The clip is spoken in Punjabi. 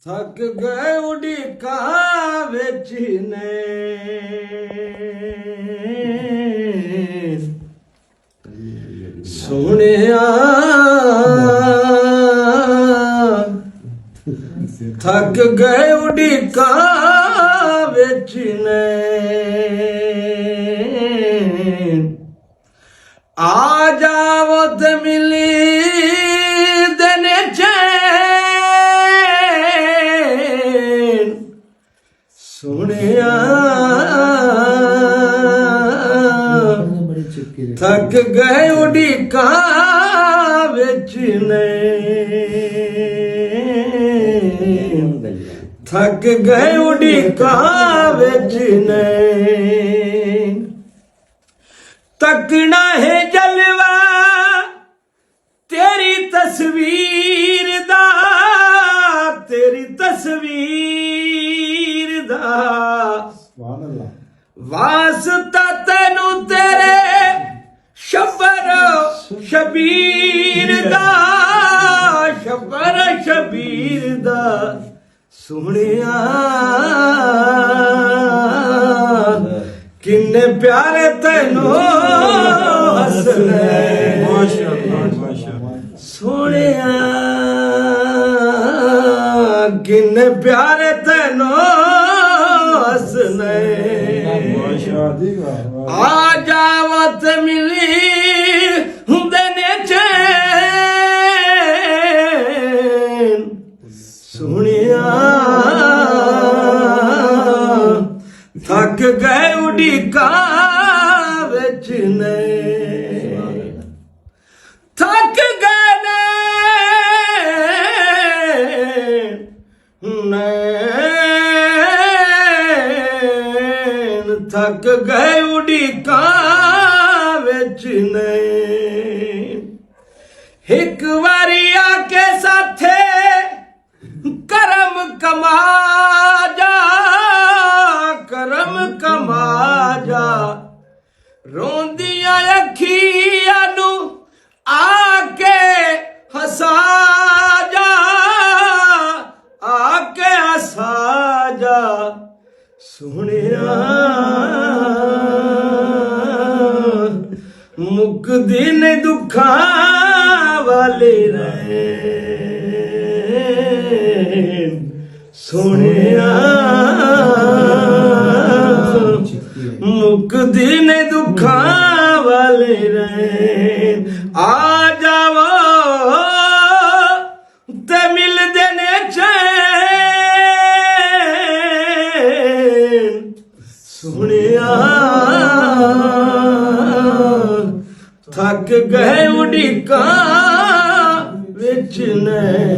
ਥੱਕ ਗਏ ਉਡੀਕਾਂ ਵਿੱਚ ਨੇ ਸੋਹਣਿਆ ਥੱਕ ਗਏ ਉਡੀਕਾਂ ਵਿੱਚ ਨੇ ਆ ਜਾਵੋ ਤੇ ਮਿਲੀ ਦੇਨੇ ਚੈਨ ਸੋਹਣਿਆ ਥੱਕ ਗਏ ਉਡੀਕਾਂ ਵਿੱਚ ਨੇ ਥੱਕ ਗਏ ਉਡੀਕਾਂ ਵਿੱਚ ਨੇ ਤੱਕਣਾ ਹੈ ਜਲਵਾ ਤੇਰੀ ਤਸਵੀਰ ਦਾ ਤੇਰੀ ਤਸਵੀਰ ਦਾ ਸੁਭਾਨ ਅੱਲਾਹ ਵਾਸਤਾ ਤੈਨੂੰ ਤੇਰੇ ਸ਼ਬਰ ਸ਼ਬੀਰ ਦਾ ਸ਼ਬਰ ਸ਼ਬੀਰ ਦਾ ਸੋਹਣਿਆ ਕਿੰਨੇ ਪਿਆਰੇ ਤੈਨੂੰ ਹੱਸਣੇ ਮਾਸ਼ਾਅੱਲਾ ਸੋਹਣਿਆ ਕਿੰਨੇ ਪਿਆਰੇ ਤੈਨੂੰ ਹੱਸਣੇ ਆ ਜਾਵਤ ਮਿਲੀ ਹੁੰਦੇ ਨੇ ਚੈਨ ਸੋਹਣਿਆ ਥੱਕ ਗਏ ਉਡੀਕਾਂ ਵਿੱਚ ਨੇ ਥੱਕ ਗਏ ਨੈਣ ਥੱਕ ਗਏ ਉਡੀਕਾਂ ਵਿੱਚ ਨੇ ਇੱਕ ਵਾਰੀ ਆ ਕੇ ਸਾਥੇ ਕਰਮ ਕਮਾ ਜਾ ਕਰਮ ਕਮਾ ਜਾ ਰੋਂਦੀਆਂ ਅੱਖੀਆਂ ਨੂੰ ਆ ਕੇ ਹਸਾ ਜਾ ਆ ਕੇ ਹਸਾ ਜਾ ਸੋਹਣਿਆ ਮੁੱਕਦੇ ਨੇ ਦੁੱਖਾਂ ਵਾਲੇ ਰਹਿਣ ਸੋਹਣਿਆ ਮੁੱਕਦੇ ਨੇ ਦੁੱਖਾਂ ਵਾਲੇ ਰਹਿਣ ਆ ਜਾਵੋ ਤੇ ਮਿਲਦੇ ਨੇ ਚੈਨ ਸੋਹਣਿਆ ਥੱਕ ਗਏ ਉਡੀਕਾਂ ਵਿੱਚ ਨੇ